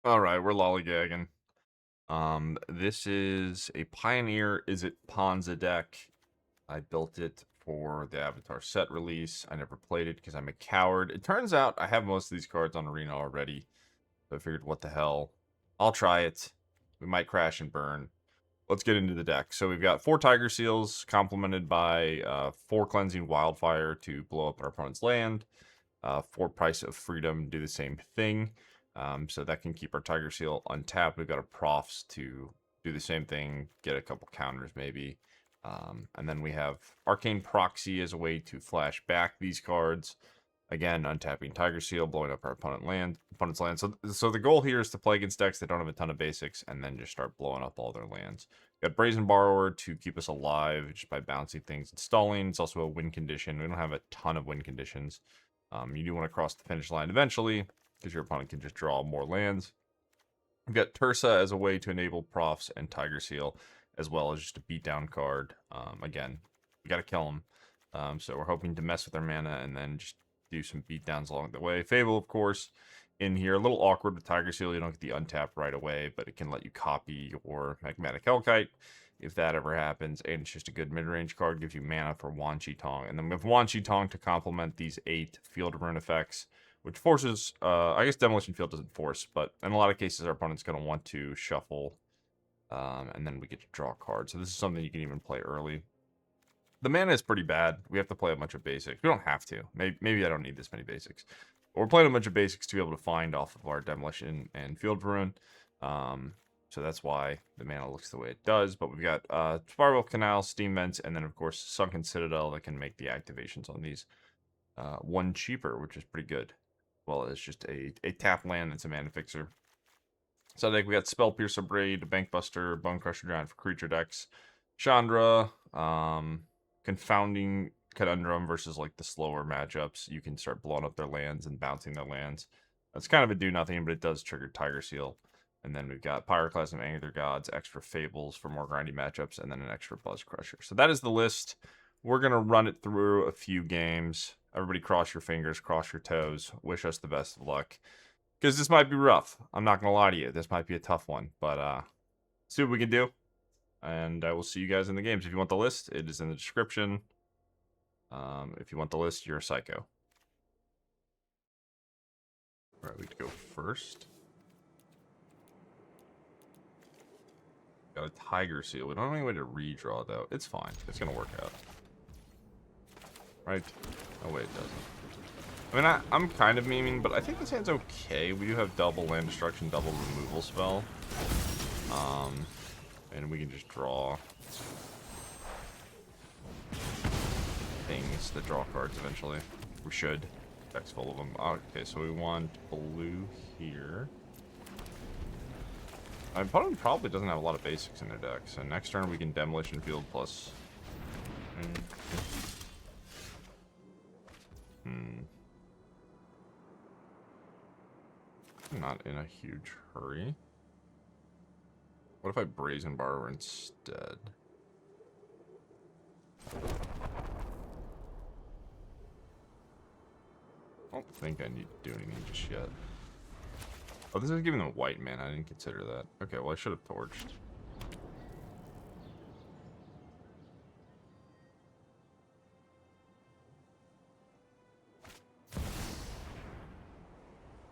All right, we're lollygagging. This is a Pioneer Izzet Ponza deck. I built it for the Avatar set release. I never played it because I'm a coward. It turns out I have most of these cards on Arena already. So I figured, what the hell? I'll try it. We might crash and burn. Let's get into the deck. So we've got 4 Tiger Seals, complemented by 4 Cleansing Wildfire to blow up our opponent's land. 4 Price of Freedom, do the same thing. So that can keep our Tiger Seal untapped. We've got a Profts to do the same thing, get a couple counters maybe. And then we have Arcane Proxy as a way to flash back these cards. Again, untapping Tiger Seal, blowing up our opponent's land. So the goal here is to play against decks that don't have a ton of basics and then just start blowing up all their lands. Got Brazen Borrower to keep us alive just by bouncing things and stalling. It's also a win condition. We don't have a ton of win conditions. You do want to cross the finish line eventually, because your opponent can just draw more lands. We've got Tersa as a way to enable Profts and Tiger Seal, as well as just a beatdown card. Again, we got to kill them. So we're hoping to mess with their mana and then just do some beatdowns along the way. Fable, of course, in here. A little awkward with Tiger Seal. You don't get the untap right away, but it can let you copy your Magmatic Hellkite if that ever happens. And it's just a good mid-range card. Gives you mana for Wan Shi Tong. And then we have Wan Shi Tong to complement these 8 Field Rune effects, which forces, I guess Demolition Field doesn't force, but in a lot of cases our opponent's going to want to shuffle, and then we get to draw cards. So this is something you can even play early. The mana is pretty bad. We have to play a bunch of basics. We don't have to. Maybe I don't need this many basics. But we're playing a bunch of basics to be able to find off of our Demolition and Field Rune. So that's why the mana looks the way it does. But we've got Spirebluff Canal, Steam Vents, and then of course Sunken Citadel that can make the activations on these 1 cheaper, which is pretty good. Well, it's just a tap land that's a mana fixer. So I think we got Spell Pierce, Abrade, Bankbuster, Bonecrusher Giant for creature decks, Chandra, Confounding Conundrum versus like the slower matchups. You can start blowing up their lands and bouncing their lands. That's kind of a do nothing, but it does trigger Tiger Seal. And then we've got Pyroclasm, Anger Gods, extra Fables for more grindy matchups, and then an extra Buzzcrusher. So that is the list. We're going to run it through a few games. Everybody cross your fingers, cross your toes. Wish us the best of luck. Because this might be rough. I'm not going to lie to you. This might be a tough one. But see what we can do. And I will see you guys in the games. If you want the list, it is in the description. If you want the list, you're a psycho. Alright, we go first. Got a Tiger Seal. We don't have any way to redraw, though. It's fine. It's going to work out. Right? Oh, wait, it doesn't. I mean, I'm kind of memeing, but I think this hand's okay. We do have double land destruction, double removal spell. And we can just draw things that draw cards eventually. We should. Deck's full of them. Okay, so we want blue here. My opponent probably doesn't have a lot of basics in their deck, so next turn we can Demolition Field plus... I'm not in a huge hurry. What if I Brazen Borrower instead? I don't think I need to do anything just yet. Oh, this is giving them white mana. I didn't consider that. Okay, well, I should have torched.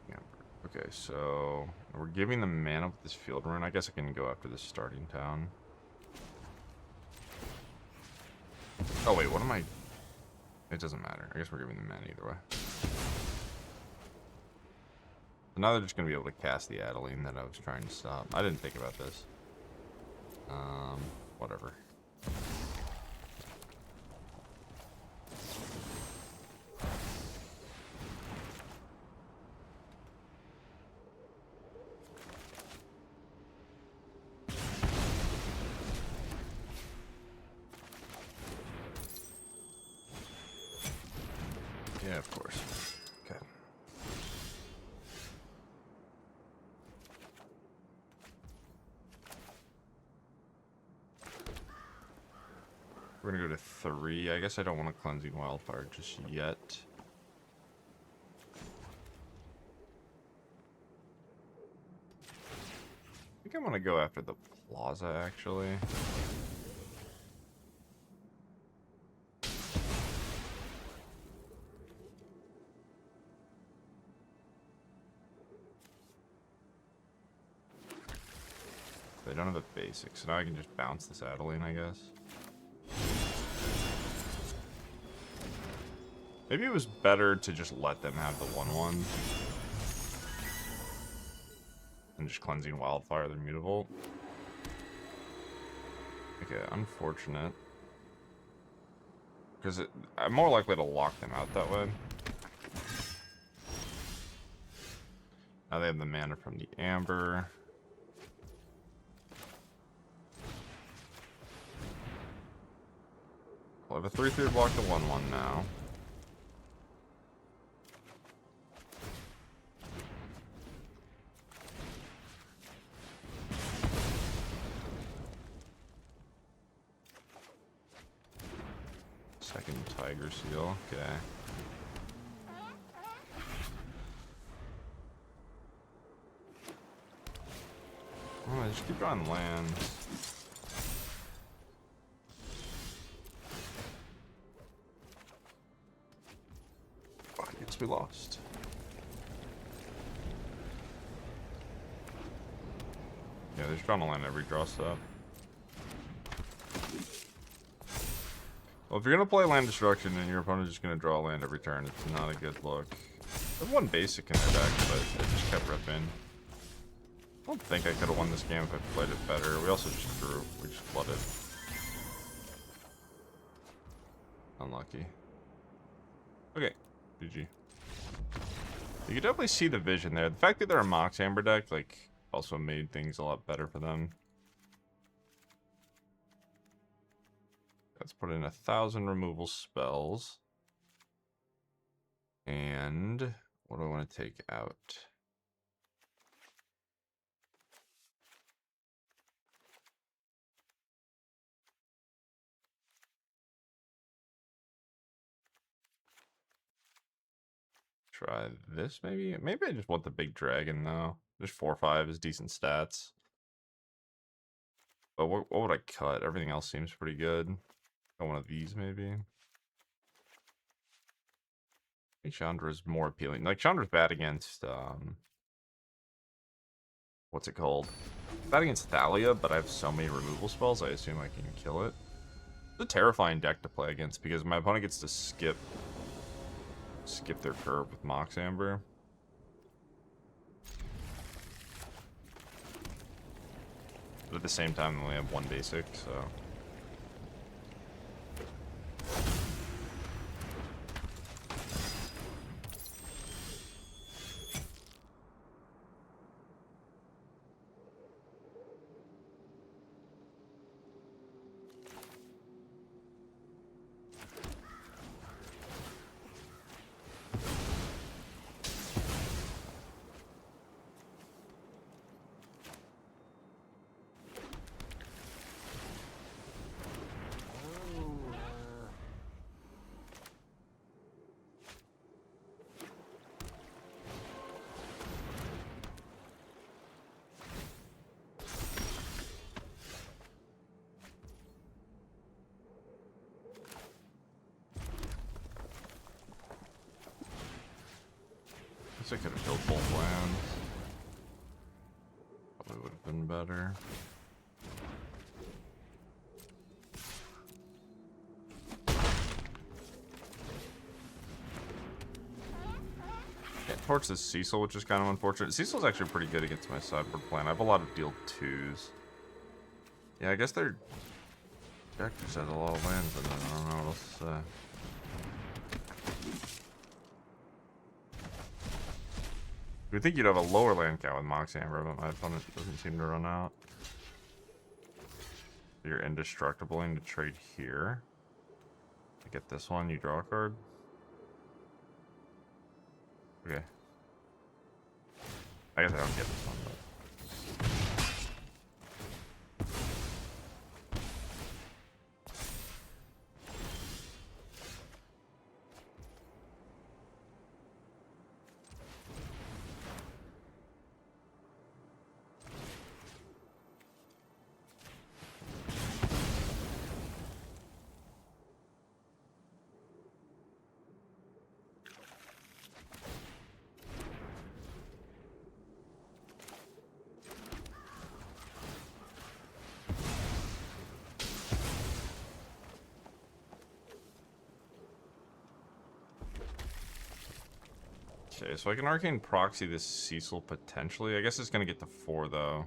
Yeah. Okay, so we're giving them mana with this Field Rune. I guess I can go after this starting town. Oh, wait, what am I... It doesn't matter. I guess we're giving them mana either way. So now they're just going to be able to cast the Adeline that I was trying to stop. I didn't think about this. Whatever. Yeah, of course. Okay. We're gonna go to 3. I guess I don't want to Cleansing Wildfire just yet. think I'm gonna go after the plaza, actually. They don't have a basic, so now I can just bounce this Adeline, I guess. Maybe it was better to just let them have the 1/1. And just Cleansing Wildfire their Mutavault. Okay, unfortunate. Because I'm more likely to lock them out that way. Now they have the mana from the Amber. We'll have a 3/3 block to 1/1 now. Second Tiger Seal, okay. Oh, I just keep drawing lands. Fuck, I guess we lost. Yeah, there's drawing a land every draw step. Well, if you're going to play land destruction and your opponent's just going to draw a land every turn, it's not a good look. I have one basic in their deck, but it just kept ripping. I don't think I could have won this game if I played it better. We also just drew. We just flooded. Unlucky. Okay, GG. You can definitely see the vision there. The fact that they're a Mox Amber deck, like, also made things a lot better for them. Let's put in 1,000 removal spells. And what do I want to take out? Try this maybe? Maybe I just want the big dragon though. Just 4/5 is decent stats. But what would I cut? Everything else seems pretty good. One of these maybe. I think Chandra is more appealing. Like Chandra's bad against what's it called? Bad against Thalia, but I have so many removal spells, I assume I can kill it. It's a terrifying deck to play against because my opponent gets to skip their curve with Mox Amber. But at the same time, they only have one basic, so. I could have killed both lands. Probably would have been better. Can't torch this Cecil, which is kind of unfortunate. Cecil's actually pretty good against my sideboard plan. I have a lot of deal 2s. Yeah, I guess their deck just has a lot of lands in it. I don't know what else to say. You would think you'd have a lower land count with Mox Amber, but my opponent doesn't seem to run out. You're indestructible and to trade here. To get this one, you draw a card. Okay. I guess I don't get this one, but. Okay, so I can Arcane Proxy this Cecil potentially. I guess it's gonna get to 4 though.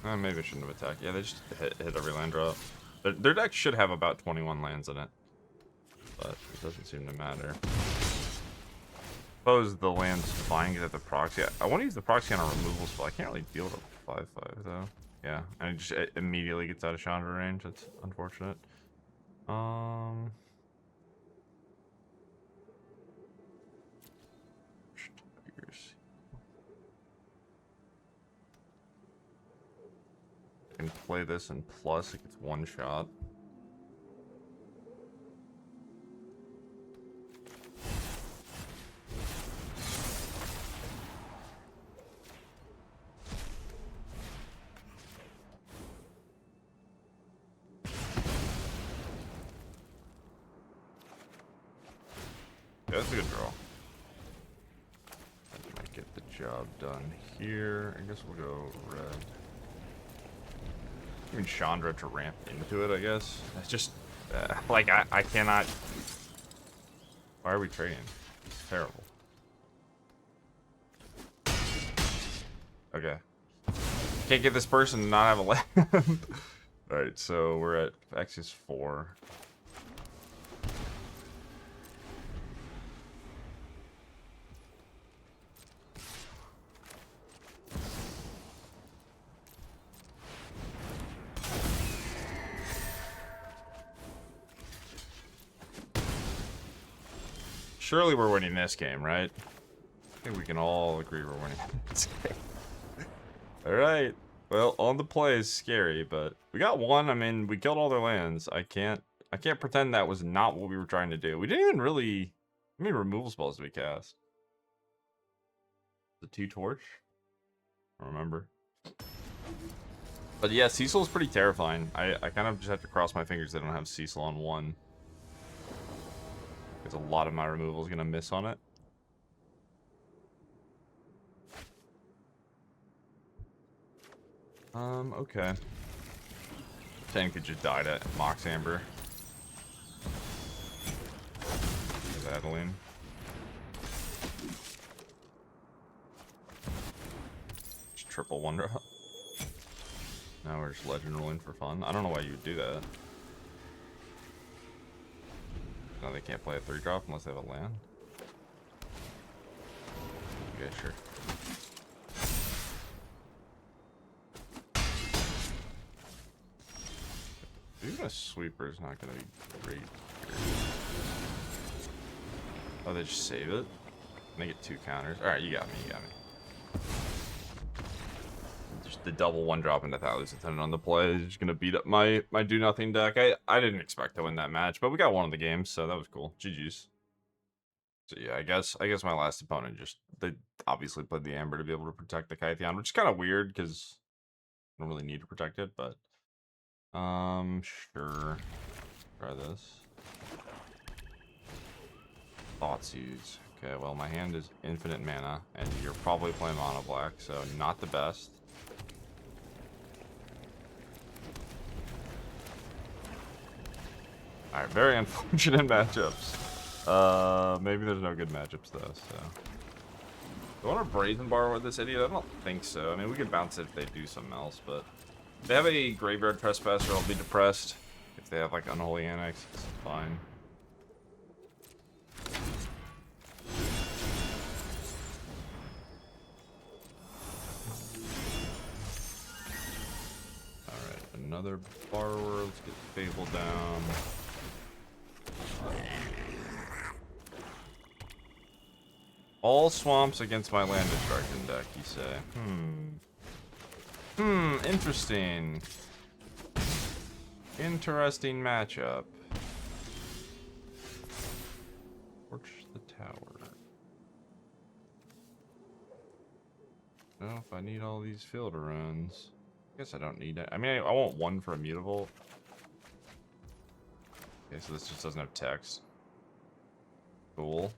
Maybe I shouldn't have attacked. Yeah, they just hit every land drop. Their deck should have about 21 lands in it, but it doesn't seem to matter. Suppose the land's fine because the proxy. I want to use the proxy on a removal spell. I can't really deal with a 5/5 though. Yeah, and it immediately gets out of Chandra range. That's unfortunate. I can play this and plus it gets 1 shot. Yeah, that's a good draw. That might get the job done here. I guess we'll go red. Even Chandra to ramp into it, I guess. It's just, like, I cannot... Why are we trading? It's terrible. Okay. Can't get this person to not have a land. Alright, so we're at X is 4. Surely we're winning this game, right? I think we can all agree we're winning this game. Alright. Well, on the play is scary, but we got 1. I mean, we killed all their lands. I can't pretend that was not what we were trying to do. We didn't even really... How many removal spells did we cast? The 2 torch? I don't remember. But yeah, Cecil is pretty terrifying. I kind of just have to cross my fingers that I don't have Cecil on 1. Because a lot of my removal is going to miss on it. Okay. 10 could just die to Mox Amber. There's Adeline. Just triple 1-drop. Now we're just legend rolling for fun. I don't know why you would do that. No, they can't play a 3-drop unless they have a land. Okay, sure. Even a sweeper is not going to be great here. Oh, they just save it? And they get 2 counters. Alright, you got me, Just the double 1-drop into Thales Attendant on the play is just going to beat up my do-nothing deck. I didn't expect to win that match, but we got 1 of the games, so that was cool. GG's. So yeah, I guess my last opponent they obviously played the Amber to be able to protect the Kytheon, which is kind of weird because I don't really need to protect it, but sure. Try this. Thoughtseize. Okay, well my hand is infinite mana, and you're probably playing mono black, so not the best. Alright, very unfortunate matchups. Maybe there's no good matchups though, so. Do I want to Brazen Borrower with this idiot? I don't think so. I mean, we could bounce it if they do something else, but if they have a Graveyard Trespasser, I'll be depressed. If they have like Unholy Annex, it's fine. Alright, another Borrower. Let's get Fable down. All swamps against my land destruction deck, you say? Interesting. Interesting matchup. Torch the tower. Well, if I need all these field runs, I guess I don't need it. I mean, I want 1 for Immutable. Okay, so this just doesn't have text. Cool.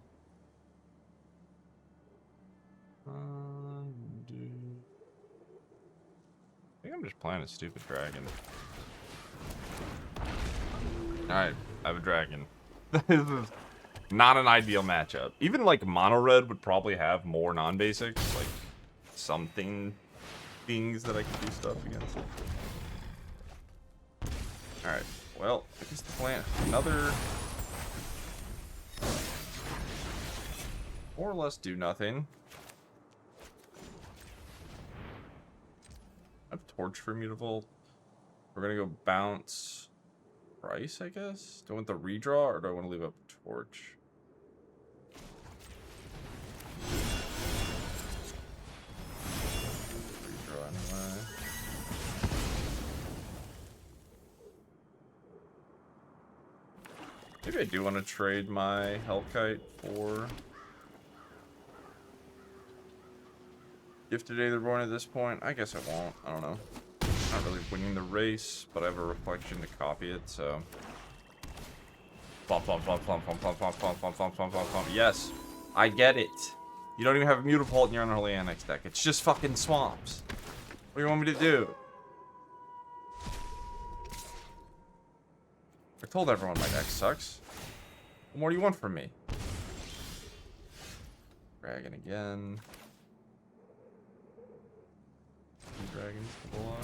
I'm just playing a stupid dragon. Alright, I have a dragon. This is not an ideal matchup. Even like mono red would probably have more non-basics, like something things that I could do stuff against. Alright, well, I guess the plan another more or less do nothing. I have torch for mutable. We're gonna go bounce price, I guess. Do I want the redraw or do I want to leave up torch? Redraw anyway. Maybe I do want to trade my Hellkite for Gifted Aetherborn at this point. I guess I won't. I don't know. Not really winning the race, but I have a reflection to copy it, so. Yes, I get it. You don't even have a Mutapult in your Unholy Annex deck. It's just fucking swamps. What do you want me to do? I told everyone my deck sucks. What more do you want from me? Dragon again. Dragons to belong.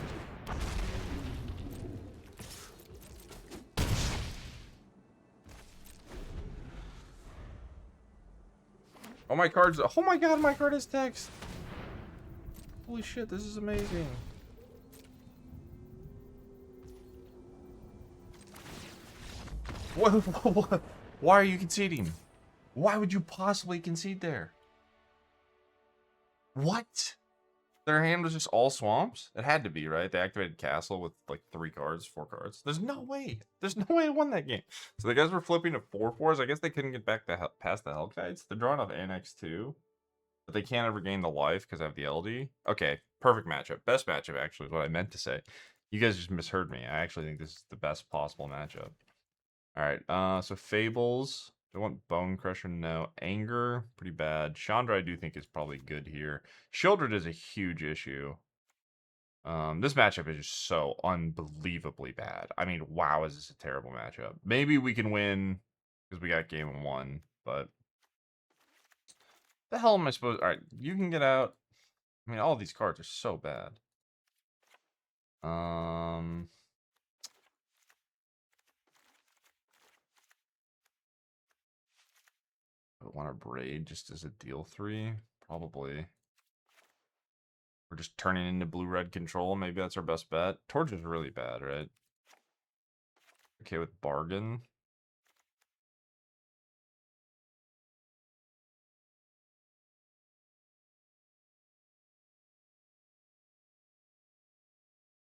Oh, my cards. Oh my god, my card has text. Holy shit, this is amazing. What? Why are you conceding? Why would you possibly concede there? What? Their hand was just all swamps? It had to be, right? They activated Castle with like 3 cards, 4 cards. There's no way. There's no way I won that game. So the guys were flipping to 4/4s. I guess they couldn't get back past the Hellkites. They're drawing off Annex 2. But they can't ever gain the life because I have the LD. Okay, perfect matchup. Best matchup, actually, is what I meant to say. You guys just misheard me. I actually think this is the best possible matchup. Alright, so Fables. I want Bonecrusher, no. Anger, pretty bad. Chandra, I do think is probably good here. Shieldred is a huge issue. This matchup is just so unbelievably bad. I mean, wow, is this a terrible matchup. Maybe we can win because we got game 1, but the hell am I supposed? All right, you can get out. I mean, all these cards are so bad. I want to Abrade just as a deal 3, probably. We're just turning into blue-red control. Maybe that's our best bet. Torch is really bad, right? Okay, with Bargain.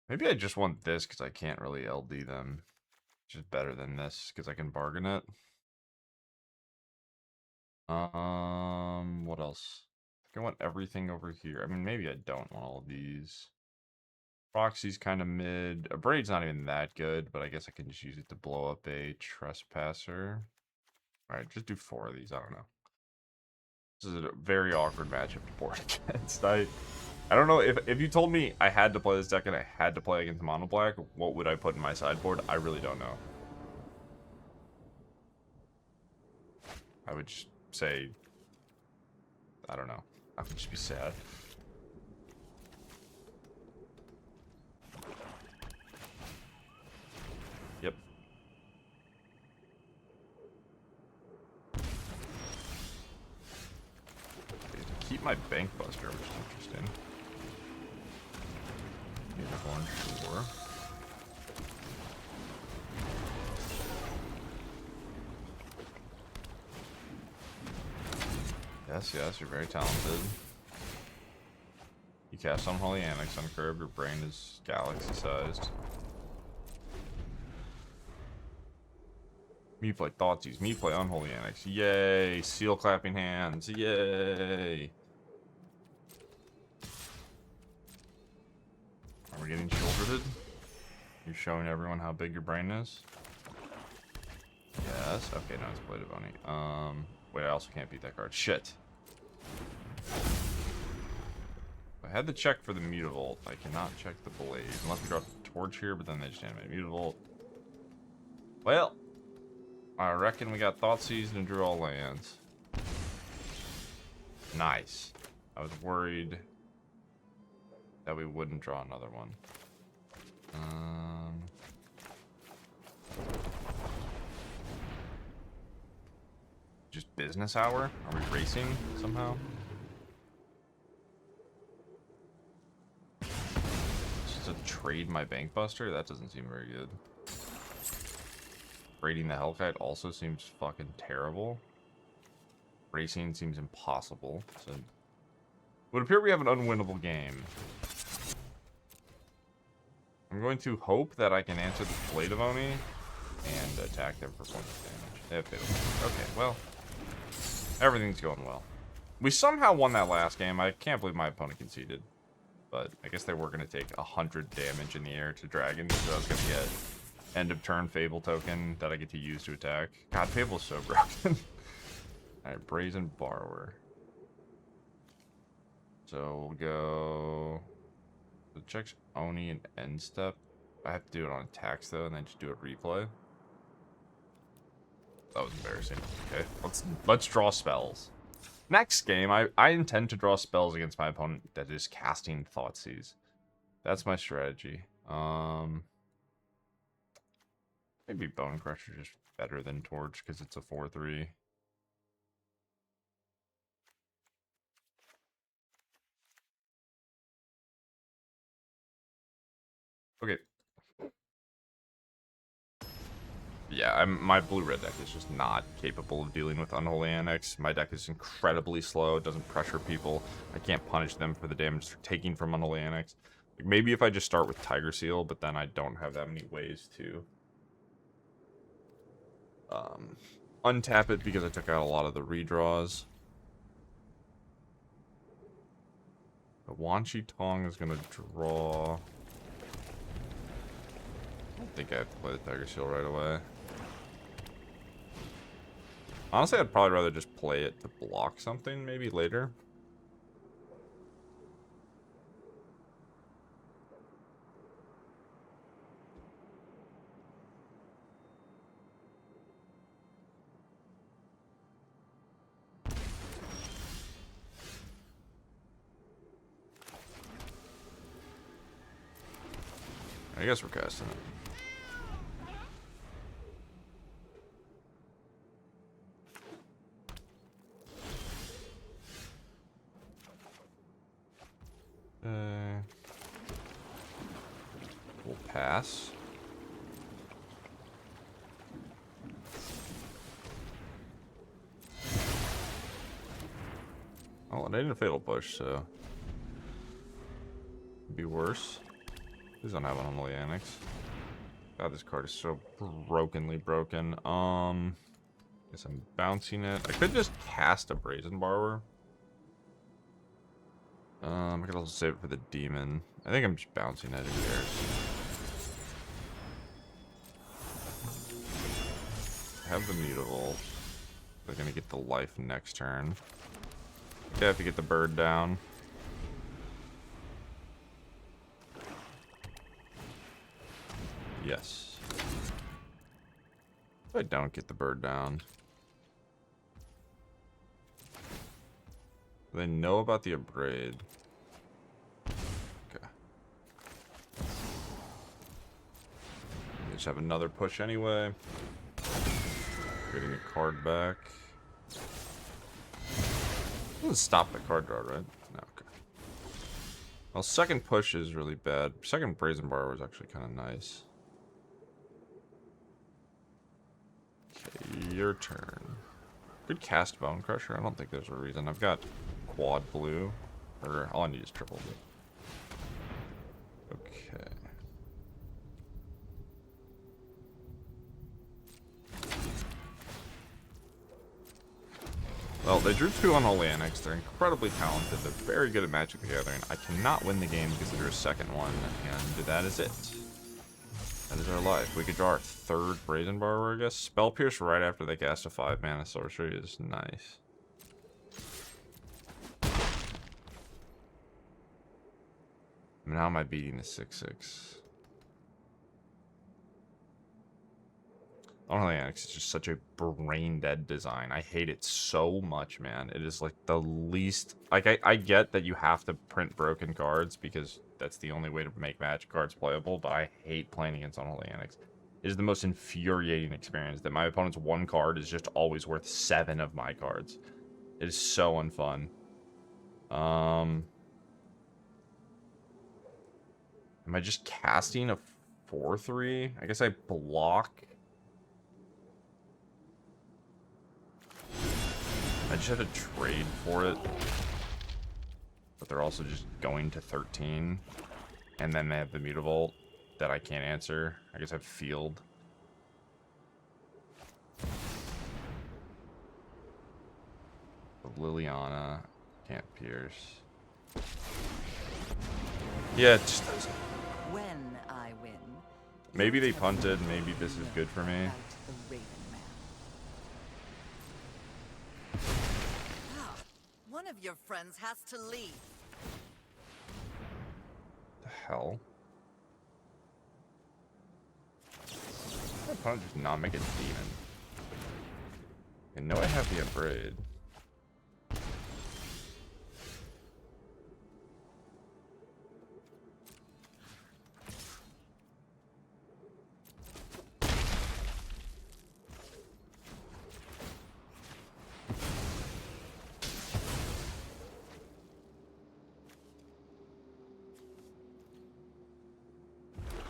Maybe I just want this because I can't really LD them. Which is better than this because I can bargain it. What else? I want everything over here. I mean, maybe I don't want all of these. Proxy's kind of mid. Abrade's not even that good, but I guess I can just use it to blow up a Trespasser. Alright, just do 4 of these. I don't know. This is a very awkward matchup to board against. I don't know if you told me I had to play this deck and I had to play against Mono Black, what would I put in my sideboard? I really don't know. I would just say, I don't know. I would just be sad. Yep. Okay, to keep my Bankbuster, which is interesting. Need a horn, sure. Yes, you're very talented. You cast Unholy Annex on curve, your brain is galaxy-sized. Me play Thoughtseize, me play Unholy Annex. Yay! Seal clapping hands. Yay! Are we getting shouldered? You're showing everyone how big your brain is? Yes. Okay, now it's Bladed Bunny. Wait, I also can't beat that card. Shit. I had to check for the Mutavault. I cannot check the Blaze. Unless we draw a Torch here, but then they just animate Mutavault. Well, I reckon we got Thoughtseize and drew all lands. Nice. I was worried that we wouldn't draw another one. Just business hour? Are we racing somehow? Just to trade my Bankbuster? That doesn't seem very good. Raiding the Hellkite also seems fucking terrible. Racing seems impossible. So it would appear we have an unwinnable game. I'm going to hope that I can answer the Blade of Oni and attack them for points of damage. They have Fatal. Okay, well, everything's going well. We somehow won that last game. I can't believe my opponent conceded. But I guess they were going to take 100 damage in the air to Dragon, so I was going to get end of turn Fable token that I get to use to attack. God, Fable's so broken. Alright, Brazen Borrower. So we'll go... So checks Oni and end step. I have to do it on attacks though, and then just do a replay. That was embarrassing. Okay, let's draw spells. Next game, I intend to draw spells against my opponent that is casting Thoughtseize. That's my strategy. Maybe Bonecrusher is better than Torch because it's a 4/3. Okay. Yeah, my blue-red deck is just not capable of dealing with Unholy Annex. My deck is incredibly slow. It doesn't pressure people. I can't punish them for the damage they're taking from Unholy Annex. Like, maybe if I just start with Tiger Seal, but then I don't have that many ways to untap it because I took out a lot of the redraws. But Wan Shi Tong is going to draw... I don't think I have to play the Tiger Seal right away. Honestly, I'd probably rather just play it to block something maybe later. I guess we're casting it. We'll pass. Oh, I need a fatal push, so it'd be worse. Please don't have an Unholy Annex. God, this card is so brokenly broken. Guess I'm bouncing it. I could just cast a Brazen Borrower. I could also save it for the demon. I think I'm just bouncing it. Who cares? Have the Mutavault. They're gonna get the life next turn. I have to get the bird down. Yes. If I don't get the bird down. Do they know about the Abrade? Okay. They just have another push anyway. Getting a card back. Doesn't stop the card draw, right? No, okay. Well, second push is really bad. Second Brazen Borrower is actually kind of nice. Okay, your turn. Could cast Bonecrusher. I don't think there's a reason. I've got quad blue. Or all I need is triple blue. Okay. Well, they drew 2 Unholy Annex. They're incredibly talented. They're very good at Magic the Gathering. I cannot win the game because they drew a second one, and that is it. That is our life. We could draw our third Brazen Borrower, I guess. Spell Pierce right after they cast a 5-mana sorcery is nice. I mean, how am I beating the 6/6? Unholy Annex is just such a brain-dead design. I hate it so much, man. It is like the least... Like, I get that you have to print broken cards because that's the only way to make Magic cards playable, but I hate playing against Unholy Annex. It is the most infuriating experience that my opponent's one card is just always worth 7 of my cards. It is so unfun. Am I just casting a 4/3? I guess I block... I just have to trade for it. But they're also just going to 13. And then they have the Mutavault that I can't answer. I guess I have Field. The Liliana can't pierce. Yeah, it just doesn't. When I win, Maybe they punted. Maybe this is good for me. One of your friends has to leave. The hell? My opponent just not make a demon. And no, I have the Abrade.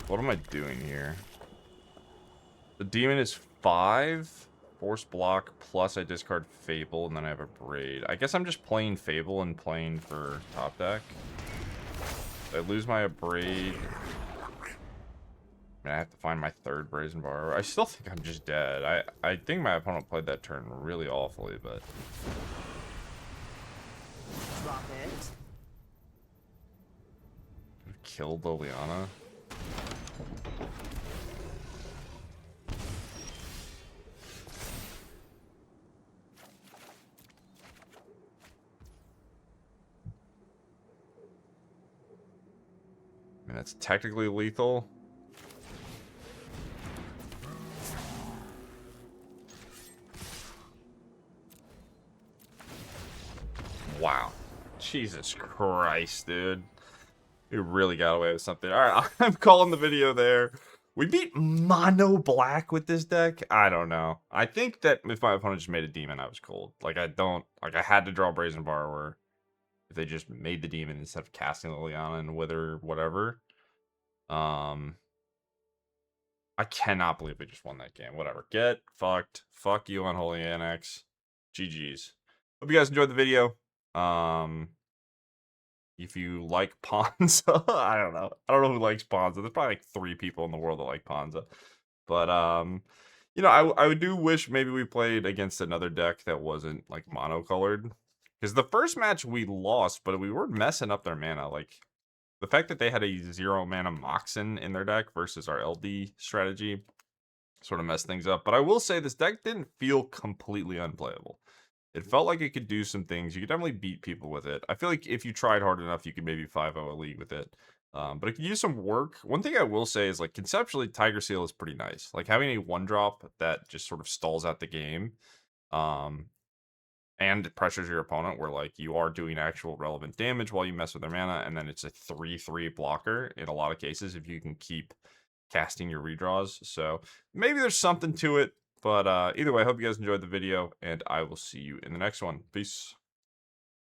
What am I doing here? The demon is 5. Force block, plus I discard Fable, and then I have a Braid. I guess I'm just playing Fable and playing for top deck. I lose my Abrade. I have to find my 3rd Brazen Borrower. I still think I'm just dead. I think my opponent played that turn really awfully, but... Drop it. Killed Liliana. I mean, that's technically lethal. Wow. Jesus Christ, dude. We really got away with something. Alright, I'm calling the video there. We beat mono black with this deck? I don't know. I think that if my opponent just made a demon, I was cold. Like, I had to draw Brazen Borrower. If they just made the demon instead of casting Liliana and Wither, whatever. I cannot believe we just won that game. Whatever. Get fucked. Fuck you, Unholy Annex. GG's. Hope you guys enjoyed the video. If you like Ponza, I don't know. I don't know who likes Ponza. There's probably like 3 people in the world that like Ponza. But, you know, I do wish maybe we played against another deck that wasn't like monocolored. Because the first match we lost, but we were messing up their mana. Like, the fact that they had a 0 mana Moxen in their deck versus our LD strategy sort of messed things up. But I will say this deck didn't feel completely unplayable. It felt like it could do some things. You could definitely beat people with it. I feel like if you tried hard enough, you could maybe 5-0 a league with it. But it could use some work. One thing I will say is, like, conceptually, Tiger Seal is pretty nice. Like, having a 1-drop that just sort of stalls out the game. And pressures your opponent where, like, you are doing actual relevant damage while you mess with their mana, and then it's a 3/3 blocker in a lot of cases if you can keep casting your redraws. So maybe there's something to it, but either way, I hope you guys enjoyed the video, and I will see you in the next one. Peace.